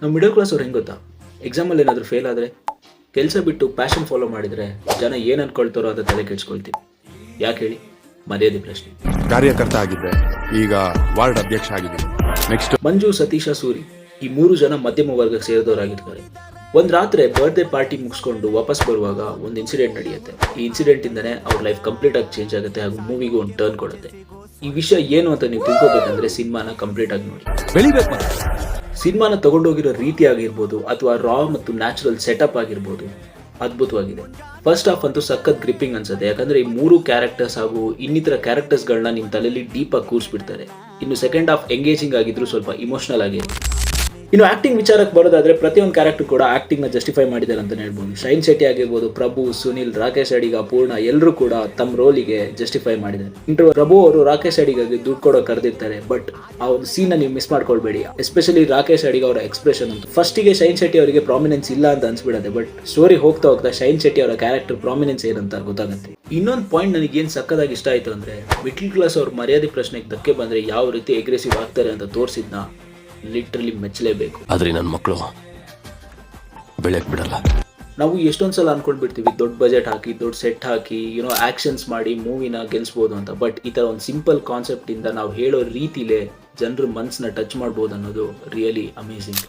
ನಾವು middle class ಅವ್ರು ಹೆಂಗೆ ಗೊತ್ತಾ, ಎಕ್ಸಾಮಲ್ಲಿ ಏನಾದರೂ ಫೇಲ್ ಆದರೆ ಕೆಲಸ ಬಿಟ್ಟು ಪ್ಯಾಷನ್ ಫಾಲೋ ಮಾಡಿದರೆ ಜನ ಏನು ಅನ್ಕೊಳ್ತಾರೋ ಅಂತ ತಲೆ ಕೆಡ್ಸ್ಕೊಳ್ತೀವಿ. ಯಾಕೆ ಹೇಳಿ? ಮರ್ಯಾದೆ ಪ್ರಶ್ನೆ. ಕಾರ್ಯಕರ್ತ ಆಗಿದ್ದೆ, ಈಗ ವಾರ್ಡ್ ಅಧ್ಯಕ್ಷ ಆಗಿದ್ದೀನಿ. ನೆಕ್ಸ್ಟ್ ಮಂಜು, ಸತೀಶ, ಸೂರಿ ಈ 3 ಜನ ಮಧ್ಯಮ ವರ್ಗಕ್ಕೆ ಸೇರಿದವರಾಗಿರ್ತಾರೆ. ಒಂದು ರಾತ್ರಿ ಬರ್ತ್ಡೇ ಪಾರ್ಟಿ ಮುಗಿಸ್ಕೊಂಡು ವಾಪಸ್ ಬರುವಾಗ ಒಂದು ಇನ್ಸಿಡೆಂಟ್ ನಡೆಯುತ್ತೆ. ಈ ಇನ್ಸಿಡೆಂಟ್ ಇಂದನೇ ಅವ್ರ ಲೈಫ್ ಕಂಪ್ಲೀಟ್ ಆಗಿ ಚೇಂಜ್ ಆಗುತ್ತೆ ಹಾಗೂ ಮೂವಿಗೂ ಒಂದು ಟರ್ನ್ ಕೊಡುತ್ತೆ. ಈ ವಿಷಯ ಏನು ಅಂತ ನೀವು ತಿಳ್ಕೊಬೇಕಂದ್ರೆ ಸಿನಿಮಾನ ಕಂಪ್ಲೀಟ್ ಆಗಿ ನೋಡಿ. ಬೆಳಿಬೇಕು. ಸಿನಿಮಾನ ತಗೊಂಡೋಗಿರೋ ರೀತಿ ಆಗಿರ್ಬೋದು ಅಥವಾ ರಾ ಮತ್ತು ನ್ಯಾಚುರಲ್ ಸೆಟಪ್ ಆಗಿರ್ಬೋದು ಅದ್ಭುತವಾಗಿದೆ. ಫಸ್ಟ್ ಹಾಫ್ ಅಂತೂ ಸಖತ್ ಗ್ರಿಪ್ಪಿಂಗ್ ಅನ್ಸುತ್ತೆ, ಯಾಕಂದ್ರೆ ಈ 3 ಕ್ಯಾರೆಕ್ಟರ್ಸ್ ಹಾಗೂ ಇನ್ನಿತರ ಕ್ಯಾರೆಕ್ಟರ್ಸ್ಗಳನ್ನ ನಿಮ್ಮ ತಲೆಯಲ್ಲಿ ಡೀಪ್ ಆಗಿ ಕೂರಿಸ್ಬಿಡ್ತಾರೆ. ಇನ್ನು ಸೆಕೆಂಡ್ ಹಾಫ್ ಎಂಗೇಜಿಂಗ್ ಆಗಿದ್ರು ಸ್ವಲ್ಪ ಇಮೋಷನಲ್ ಆಗಿದೆ. ಇನ್ನು ಆಕ್ಟಿಂಗ್ ವಿಚಾರಕ್ಕೆ ಬರೋದಾದ್ರೆ ಪ್ರತಿಯೊಂದು ಕ್ಯಾರೆಕ್ಟರ್ ಕೂಡ ಆಕ್ಟಿಂಗ್ ನ ಜಸ್ಟಿಫೈ ಮಾಡಿದ್ದಾರೆ ಅಂತ ಹೇಳ್ಬೋದು. ಶೈನ್ ಶೆಟ್ಟಿ ಆಗಿರ್ಬೋದು, ಪ್ರಭು, ಸುನಿಲ್, ರಾಕೇಶ್ ಅಡಿಗ, ಪೂರ್ಣ ಎಲ್ಲರೂ ಕೂಡ ತಮ್ಮ ರೋಲಿಗೆ ಜಸ್ಟಿಫೈ ಮಾಡಿದ್ದಾರೆ. ಇಂಟರ್ವ್ಯೂ ಪ್ರಭು ಅವರು ರಾಕೇಶ್ ಅಡಿಗಾಗಿ ದುಡ್ಡು ಕೊಡೋ ಕರೆದಿರ್ತಾರೆ, ಬಟ್ ಆ ಒಂದು ಸೀನ್ ನೀವು ಮಿಸ್ ಮಾಡ್ಕೊಳ್ಬೇಡಿ. ಎಸ್ಪೆಷಲಿ ರಾಕೇಶ್ ಅಡಿಗ ಅವರ ಎಕ್ಸ್ಪ್ರೆಷನ್ ಅಂತ ಫಸ್ಟಿಗೆ ಶೈನ್ ಶೆಟ್ಟಿ ಅವರಿಗೆ ಪ್ರಾಮಿನೆನ್ಸ್ ಇಲ್ಲ ಅಂತ ಅನ್ಸ್ಬಿಡುತ್ತೆ, ಬಟ್ ಸ್ಟೋರಿ ಹೋಗ್ತಾ ಹೋಗ್ತಾ ಶೈನ್ ಶೆಟ್ಟಿ ಅವರ ಕ್ಯಾರೆಕ್ಟರ್ ಪ್ರಾಮಿನೆನ್ಸ್ ಏನಂತ ಗೊತ್ತಾಗುತ್ತೆ. ಇನ್ನೊಂದು ಪಾಯಿಂಟ್ ನನಗೆ ಏನು ಸಕ್ಕದಾಗಿ ಇಷ್ಟ ಆಯ್ತು ಅಂದ್ರೆ ಮಿಡ್ಲ್ ಕ್ಲಾಸ್ ಅವ್ರ ಮರ್ಯಾದೆ ಪ್ರಶ್ನೆಗೆ ಧಕ್ಕೆ ಬಂದ್ರೆ ಯಾವ ರೀತಿ ಅಗ್ರೆಸಿವ್ ಆಗ್ತಾರೆ ಅಂತ ತೋರಿಸಿದ್ನ ಲಿಟ್ರಲಿ ಮೆಚ್ಚಲೇಬೇಕು. ಆದ್ರೆ ನನ್ನ ಮಕ್ಕಳು ಬೆಳೆಯಕ್ ಬಿಡಲ್ಲ. ನಾವು ಎಷ್ಟೊಂದು ಸಲ ಅನ್ಕೊಂಡ್ಬಿಡ್ತೀವಿ ದೊಡ್ಡ ಬಜೆಟ್ ಹಾಕಿ, ದೊಡ್ಡ ಸೆಟ್ ಹಾಕಿ, ಆಕ್ಷನ್ಸ್ ಮಾಡಿ ಮೂವಿನ ಗೆಲ್ಸ್ಬೋದು ಅಂತ. ಬಟ್ ಈ ಥರ ಒಂದು ಸಿಂಪಲ್ ಕಾನ್ಸೆಪ್ಟ್ ಇಂದ ನಾವು ಹೇಳೋ ರೀತಿಲೇ ಜನರ ಮನಸ್ಸನ್ನ ಟಚ್ ಮಾಡ್ಬೋದು ಅನ್ನೋದು ರಿಯಲಿ ಅಮೇಝಿಂಗ್.